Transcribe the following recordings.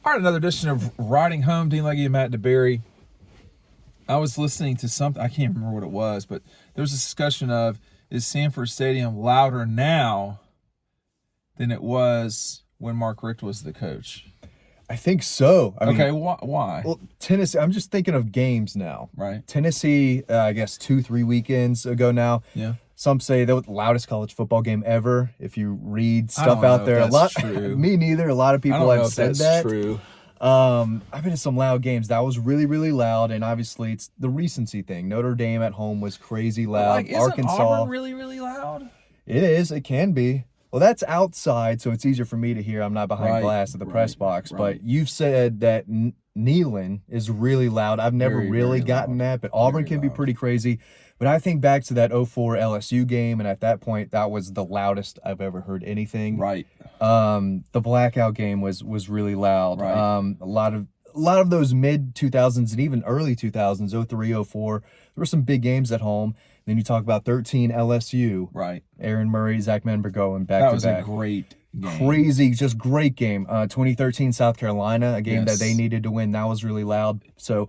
All right, another edition of Riding Home. Dean Legge and Matt DeBerry. I was listening to something, I can't remember what it was, but there was a discussion of, is Sanford Stadium louder now than it was when Mark Richt was the coach? I think so. I mean, why? Well, Tennessee, I'm just thinking of games now. Right. Tennessee, I guess 2-3 weekends ago now. Yeah. Some say that was the loudest college football game ever. If you read stuff out there, true. Me neither. A lot of people have said that. True. I've been to some loud games. That was really, really loud, and obviously it's the recency thing. Notre Dame at home was crazy loud. Isn't Arkansas Auburn really, really loud? It is. It can be. Well, that's outside, so it's easier for me to hear. I'm not behind glass at the press box. Right. But you've said that Neyland is really loud. I've never really gotten that, but Auburn can be pretty crazy. But I think back to that 2004 LSU game, and at that point, that was the loudest I've ever heard anything. Right. The blackout game was really loud. Right. A lot of those mid 2000s and even early 2000s, 03, 04, there were some big games at home. Then you talk about 13 LSU. Right. Aaron Murray, Zach Manbergo, and back to back. That was a great game. Crazy, just great game. 2013 South Carolina, a game that they needed to win. That was really loud. So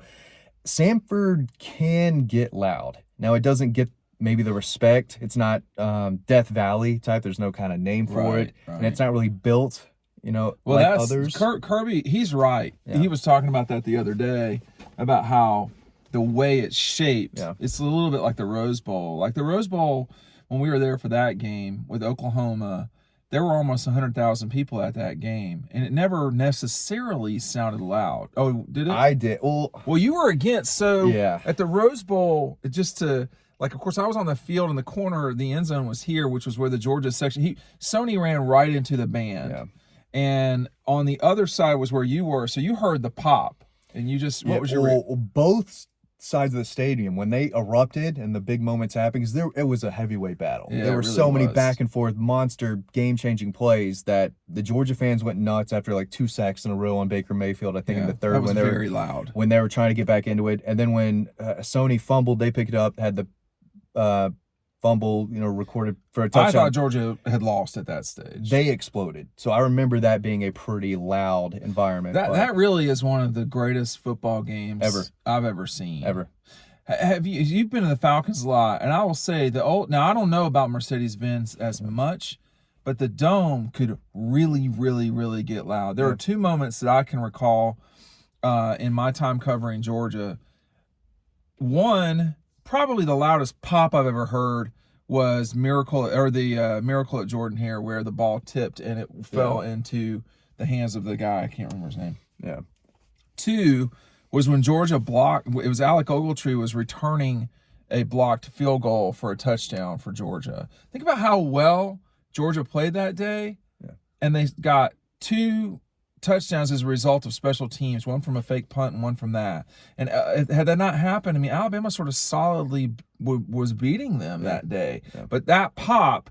Sanford can get loud. Now, it doesn't get maybe the respect. It's not Death Valley type. There's no kind of name for it. Right. And it's not really built, like others. Kirby, he's right. Yeah. He was talking about that the other day, about how the way it's shaped, it's a little bit like the Rose Bowl. Like the Rose Bowl, when we were there for that game with Oklahoma, there were almost 100,000 people at that game, and it never necessarily sounded loud. Oh, did it? I did. Well, you were against. At the Rose Bowl, of course, I was on the field in the corner. The end zone was here, which was where the Georgia section. Sony ran right into the band, and on the other side was where you were. So you heard the pop, and you just what was your both sides of the stadium when they erupted and the big moments happened, because it was a heavyweight battle. There were so many back and forth monster game-changing plays that the Georgia fans went nuts after like 2 sacks in a row on Baker Mayfield. I think in the third, that was very loud when they were trying to get back into it. And then when Sony fumbled, they picked it up, had the fumble, recorded for a touchdown. I thought Georgia had lost at that stage. They exploded. So I remember that being a pretty loud environment. That really is one of the greatest football games I've ever seen. Ever. You've been to the Falcons a lot, and I will say now I don't know about Mercedes-Benz as much, but the Dome could really, really, really get loud. There are 2 moments that I can recall in my time covering Georgia. One, probably the loudest pop I've ever heard was Miracle at Jordan Hare, where the ball tipped and it fell into the hands of the guy. I can't remember his name. Yeah. 2 was when Georgia blocked. It was Alec Ogletree was returning a blocked field goal for a touchdown for Georgia. Think about how well Georgia played that day, and they got 2 touchdowns as a result of special teams, one from a fake punt and one from that. And had that not happened, Alabama sort of solidly was beating them that day. Yeah. But that pop,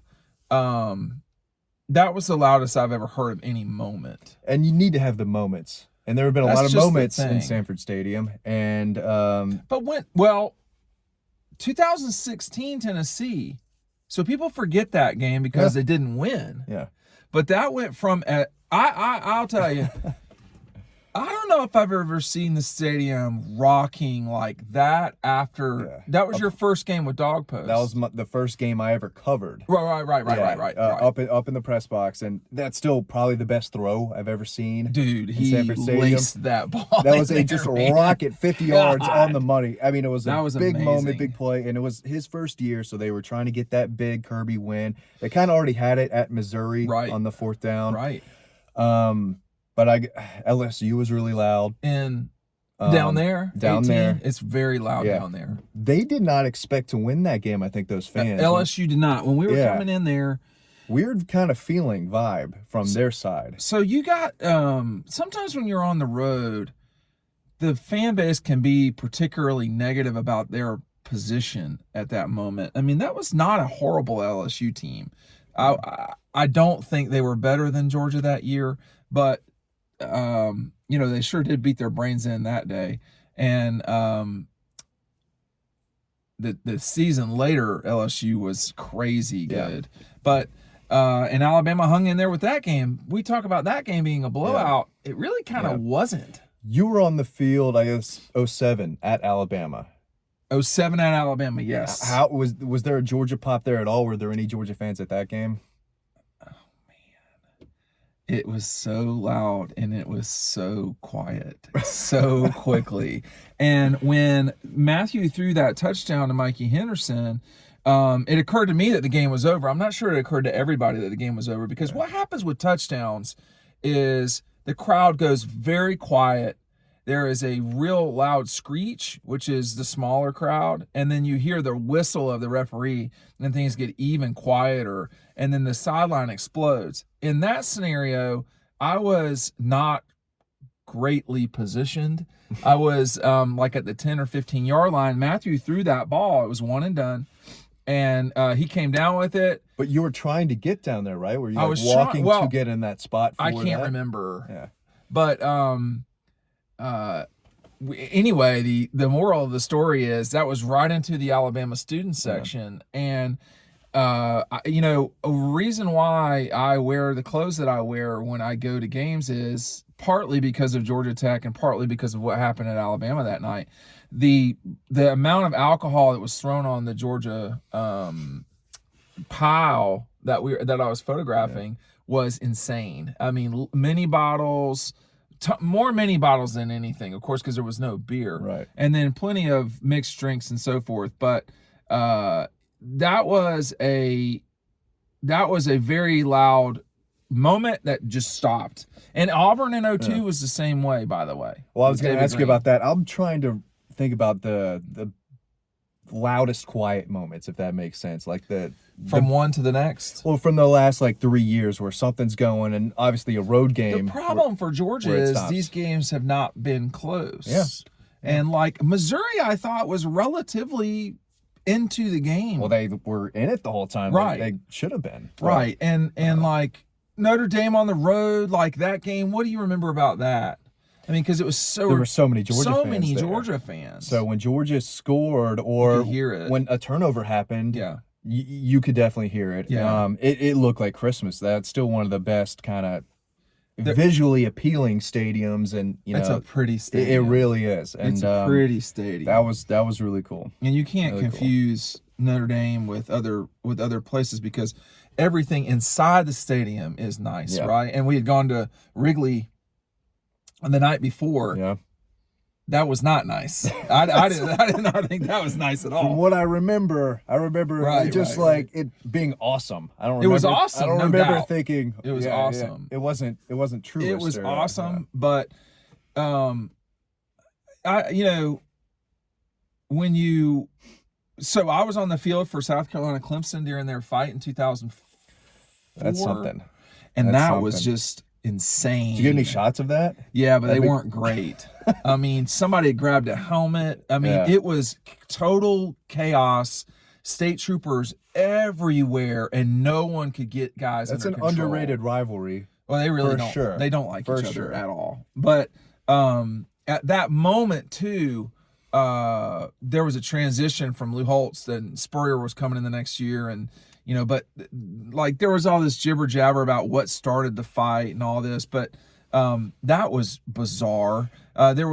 that was the loudest I've ever heard of any moment. And you need to have the moments. And there have been a lot of moments in Sanford Stadium. And 2016 Tennessee. So people forget that game because they didn't win. Yeah. But that went from I'll tell you, I don't know if I've ever seen the stadium rocking like that after. That was your first game with Dog Post. That was the first game I ever covered. Right. Up in the press box, and that's still probably the best throw I've ever seen. Dude, he laced that ball. That was just a rocket 50 yards on the money. I mean, it was a big amazing moment, big play, and it was his first year, so they were trying to get that big Kirby win. They kind of already had it at Missouri on the 4th down. Right. But LSU was really loud. And down there, it's very loud down there. They did not expect to win that game, I think, those fans. LSU did not. When we were coming in there. Weird kind of feeling vibe from their side. So you got, sometimes when you're on the road, the fan base can be particularly negative about their position at that moment. I mean, that was not a horrible LSU team. I don't think they were better than Georgia that year, but they sure did beat their brains in that day. And the season later, LSU was crazy good. Yeah. But and Alabama hung in there with that game. We talk about that game being a blowout. it really kind of wasn't. You were on the field, I guess, 07 at Alabama. 07 at Alabama, yes. How was there a Georgia pop there at all? Were there any Georgia fans at that game? It was so loud and it was so quiet so quickly. And when Matthew threw that touchdown to Mikey Henderson, it occurred to me that the game was over. I'm not sure it occurred to everybody that the game was over, because what happens with touchdowns is the crowd goes very quiet. There is a real loud screech, which is the smaller crowd, and then you hear the whistle of the referee, and things get even quieter, and then the sideline explodes. In that scenario, I was not greatly positioned. I was like at the 10 or 15-yard line. Matthew threw that ball. It was one and done, and he came down with it. But you were trying to get down there, right? Were you walking to get in that spot? I can't remember. Yeah. But anyway, the moral of the story is that was right into the Alabama student section. And a reason why I wear the clothes that I wear when I go to games is partly because of Georgia Tech and partly because of what happened at Alabama that night. The amount of alcohol that was thrown on the Georgia pile that I was photographing was insane. I mean, mini bottles, more mini bottles than anything, of course, because there was no beer, right? And then plenty of mixed drinks and so forth. But that was a very loud moment that just stopped. And Auburn in 02 was the same way, by the way. Well, I was going to ask you about that. I'm trying to think about the loudest quiet moments, if that makes sense, like from one to the next. Well, from the last 3 years where something's going, and obviously a road game. The problem for Georgia is these games have not been close. Yeah. And Missouri, I thought, was relatively into the game. Well, they were in it the whole time. Right. They should have been. Right. And Notre Dame on the road, that game, what do you remember about that? I mean, because it was there were so many Georgia fans. So when Georgia scored, or when a turnover happened, you could definitely hear it. Yeah. It looked like Christmas. That's still one of the best kind of visually appealing stadiums, and it's a pretty stadium. It really is. And it's a pretty stadium. That was really cool. And you can't really confuse Notre Dame with other places, because everything inside the stadium is nice, right? And we had gone to Wrigley the night before. Yeah. That was not nice. I did not think that was nice at all. From what I remember it being awesome. I don't remember. It was awesome. I don't remember thinking it was awesome. Yeah. It wasn't true. It was awesome, but so I was on the field for South Carolina Clemson during their fight in 2004. That's something. And that was just insane. Did you get any shots of that? Yeah, but they weren't great. I mean, somebody grabbed a helmet. I mean, it was total chaos. State troopers everywhere, and no one could get guys. That's an underrated rivalry. Well, they really don't. Sure. They don't like each other at all. But at that moment too, there was a transition from Lou Holtz. Then Spurrier was coming in the next year, and but there was all this jibber jabber about what started the fight and all this, but that was bizarre. I feel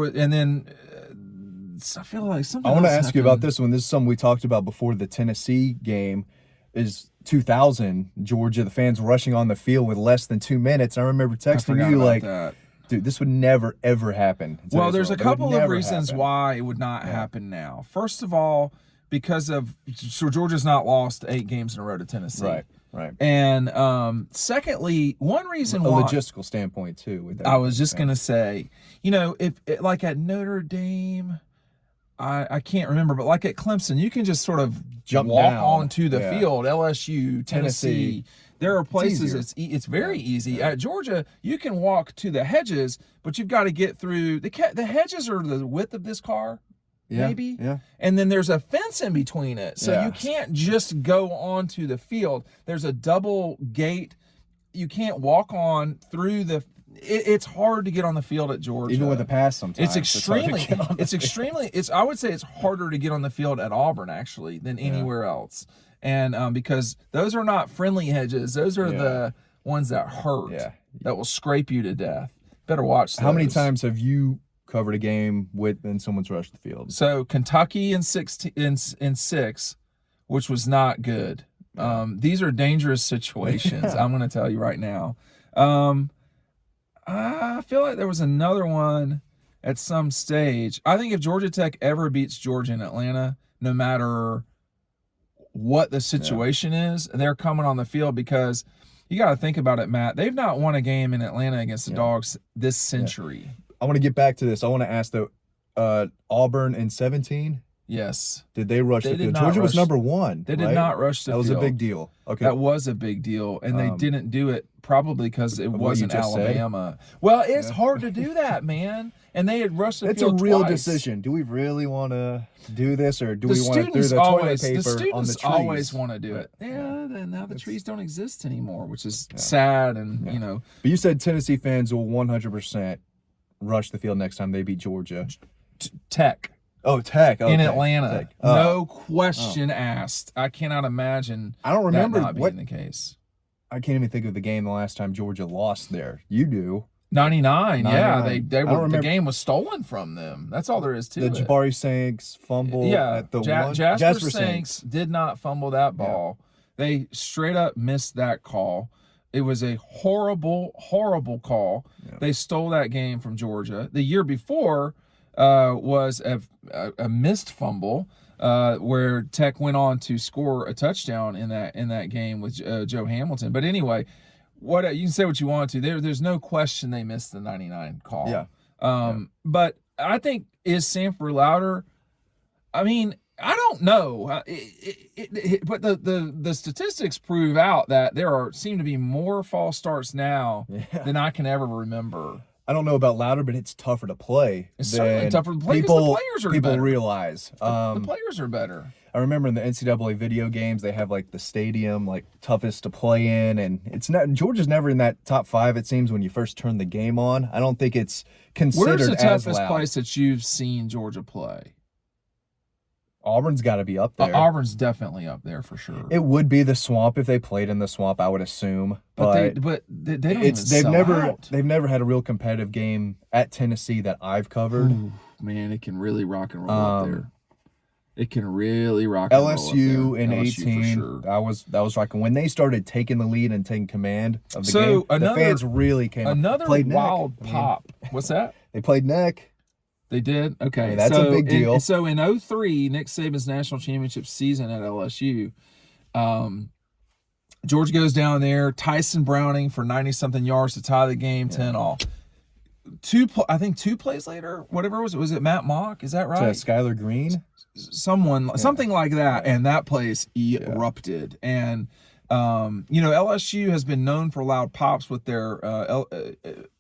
like something. I want to ask you about this one. This is something we talked about before the Tennessee game. Is 2000 Georgia, the fans rushing on the field with less than 2 minutes. I remember texting you that. Dude, this would never ever happen. Well, there's a couple of reasons why it would not happen now. First of all, because Georgia's not lost 8 games in a row to Tennessee. Right. And secondly, one reason why, logistical standpoint too. With that, I was just gonna say, if at Notre Dame, I can't remember, but at Clemson, you can just sort of walk onto the field. LSU, Tennessee. There are places it's very easy. Yeah. At Georgia, you can walk to the hedges, but you've got to get through the hedges are the width of this car. Maybe. Yeah. And then there's a fence in between it. So you can't just go onto the field. There's a double gate. You can't walk on through it's hard to get on the field at Georgia. Even with a pass sometimes. I would say it's harder to get on the field at Auburn actually than anywhere else. And because those are not friendly hedges. Those are the ones that hurt, that will scrape you to death. Better watch How many those. times have you covered a game and someone's rushed the field? So Kentucky in 6, which was not good. These are dangerous situations. I'm going to tell you right now. I feel like there was another one at some stage. I think if Georgia Tech ever beats Georgia in Atlanta, no matter what the situation is, they're coming on the field, because you got to think about it, Matt. They've not won a game in Atlanta against the Dogs this century. I want to get back to this. I want to ask Auburn in 17. Yes. Did they rush the field? Georgia was number 1. They did not rush the field. That was a big deal. Okay. That was a big deal, and they didn't do it probably because it wasn't Alabama. Said. Well, it's hard to do that, man. And they had rushed the field It's a real twice. decision. Do we really want to do this, or do we want to throw the toilet paper on the trees? The students always want to do it. Yeah, now the trees don't exist anymore, which is sad, and you know. But you said Tennessee fans will 100% rush the field next time they beat Georgia. Tech. Oh, Tech. Okay. In Atlanta. Tech. No question asked. I cannot imagine I don't remember that not being the case. I can't even think of the game the last time Georgia lost there. You do. 99. Yeah. The game was stolen from them. That's all there is to it. The Jabari Sanks fumble at the Jasper Sanks did not fumble that ball. They straight up missed that call. It was a horrible, horrible call. Yeah. They stole that game from Georgia. The year before was a missed fumble where Tech went on to score a touchdown in that game with Joe Hamilton. But anyway, you can say what you want to. There's no question they missed the 99 call. Yeah. But I think, is Sanford louder? I mean, I don't know. But the statistics prove out that there seem to be more false starts now than I can ever remember. I don't know about louder, but it's tougher to play. It's certainly tougher to play because the players are better. People realize. The players are better. I remember in the NCAA video games, they have like the stadium, like toughest to play in, and it's not. Georgia's never in that top 5. It seems when you first turn the game on. I don't think it's considered as loud. Where's the toughest place that you've seen Georgia play? Auburn's got to be up there. Auburn's definitely up there for sure. It would be the Swamp if they played in the Swamp, I would assume. But they don't even sell out. They've never had a real competitive game at Tennessee that I've covered. Ooh, man, it can really rock and roll up there. It can really rock and roll up there. LSU in LSU 18, for sure. that was rocking. When they started taking the lead and taking command of the game, the fans really came up. Another wild pop. What's that? They played neck. They did? Okay. Yeah, that's a big deal. So in 2003, Nick Saban's national championship season at LSU, George goes down there, Tyson Browning for 90-something yards to tie the game, 10-all. I think 2 plays later, whatever it was it Matt Mock? Is that right? Skylar Green? Something like that. And that place erupted. And, LSU has been known for loud pops with their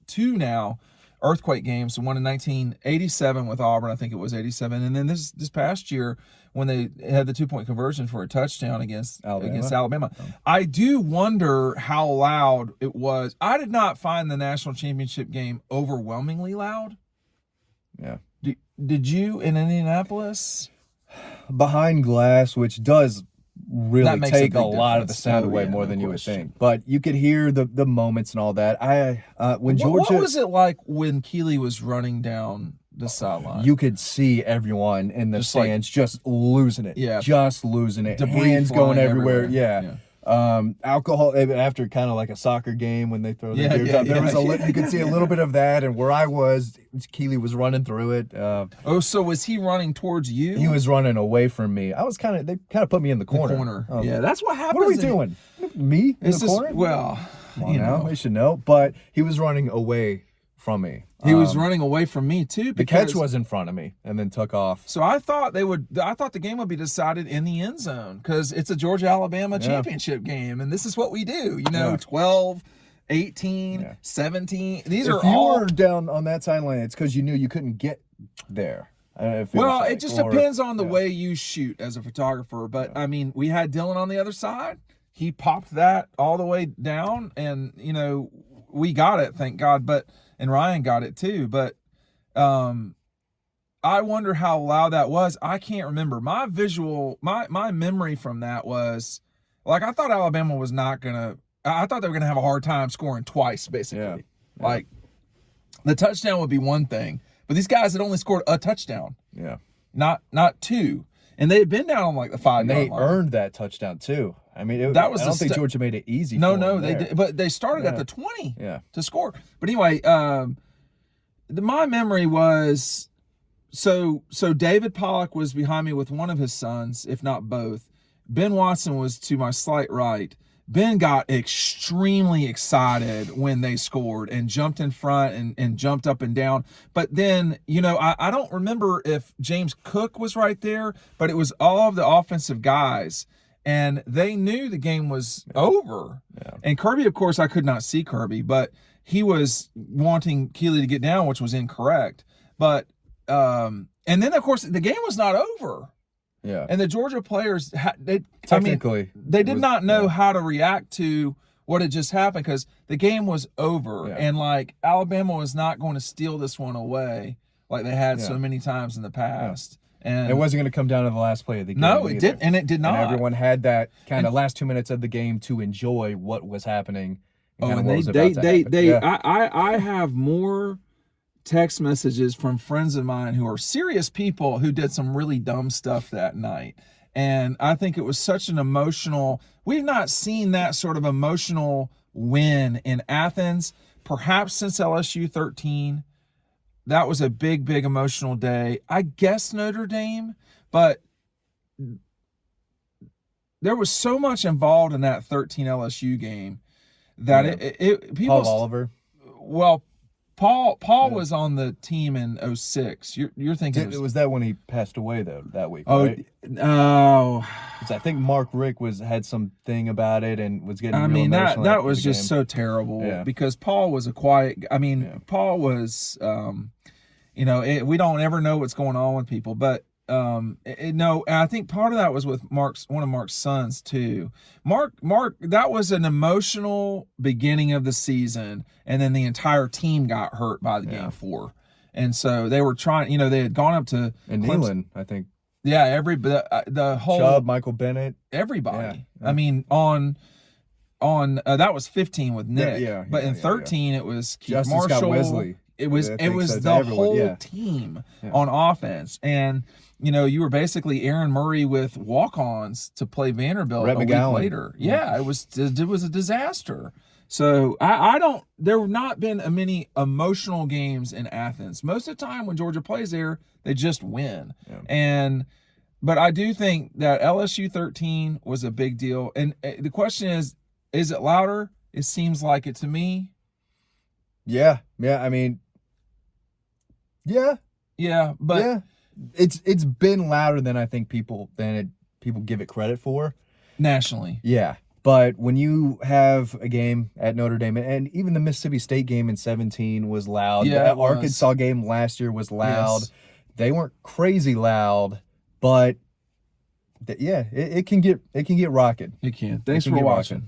2 now earthquake games. One in 1987 with Auburn, I think it was 87, and then this past year when they had the 2-point conversion for a touchdown against Alabama. I do wonder how loud it was. I did not find the national championship game overwhelmingly loud. Yeah. Did you in Indianapolis? Behind glass, which does really take a lot of the sound away more than you would think. But you could hear the moments and all that. What was it like when Kelee was running down the sideline? You could see everyone in the stands just losing it. Yeah. Just losing it. Debris Hands going everywhere. Yeah. Alcohol after kind of like a soccer game when they throw the beers out. There was you could see a little bit of that, and where I was, Kelee was running through it. So was he running towards you? He was running away from me. I was they kind of put me in the corner. Yeah, that's what happens. What are we doing? Me in the corner? Well, they should know. But he was running away from me. He was running away from me too. The catch was in front of me and then took off. So I thought the game would be decided in the end zone because it's a Georgia-Alabama championship game, and this is what we do. 12, 18, 17. These are all. If you were down on that sideline, it's because you knew you couldn't get there. It just depends on the way you shoot as a photographer. But I mean, we had Dylan on the other side. He popped that all the way down, and we got it, thank God. And Ryan got it too, but I wonder how loud that was. I can't remember. My memory from that was, like, I thought Alabama was not going to – I thought they were going to have a hard time scoring twice, basically. Yeah. Like, The touchdown would be one thing, but these guys had only scored a touchdown. Yeah. Not 2. And they had been down on like the 5 And yard they line. earned that touchdown too. I mean, I don't think Georgia made it easy. No, they did, but they started at the 20 to score. But anyway, my memory was so David Pollock was behind me with one of his sons, if not both. Ben Watson was to my slight right. Ben got extremely excited when they scored and jumped in front and jumped up and down. But then, I don't remember if James Cook was right there, but it was all of the offensive guys. And they knew the game was over. Yeah. And Kirby, of course, I could not see Kirby, but he was wanting Kelee to get down, which was incorrect. But, and then, of course, the game was not over. Yeah. And the Georgia players, they did not know how to react to what had just happened because the game was over. Yeah. And, Alabama was not going to steal this one away like they had so many times in the past. Yeah. And it wasn't going to come down to the last play of the game. No, it didn't. And it did not. And everyone had that kind of last 2 minutes of the game to enjoy what was happening. I have more text messages from friends of mine who are serious people who did some really dumb stuff that night. And I think it was such an emotional, we've not seen that sort of emotional win in Athens, perhaps since LSU 13. That was a big, big emotional day. I guess Notre Dame, but there was so much involved in that 13 LSU game that people. Paul Oliver. Well, Paul was on the team in 06. You're thinking was that when he passed away though that week? Oh, right? No. I think Mark Rick had some thing about it and was getting. That was just so terrible because Paul was a quiet. Paul was. We don't ever know what's going on with people, but and I think part of that was with one of Mark's sons too. Mark, that was an emotional beginning of the season, and then the entire team got hurt by the game 4, and so they were trying. They had gone up to Neyland, I think. Yeah, the whole Chubb, Michael Bennett, everybody. Yeah. On that was 15 with Nick, but in 13 it was Keith Justice Marshall. Scott Wesley. It was the whole team on offense, and you were basically Aaron Murray with walk-ons to play Vanderbilt a week later. Yeah, it was a disaster. So there have not been many emotional games in Athens. Most of the time when Georgia plays there, they just win. Yeah. But I do think that LSU 13 was a big deal. And the question is it louder? It seems like it to me. Yeah. But it's been louder than I think people give it credit for nationally. Yeah, but when you have a game at Notre Dame, and even the Mississippi State game in 17 was loud. Yeah, that Arkansas game last year was loud. Yes. They weren't crazy loud, but it can get rocking. It can. Thanks for watching.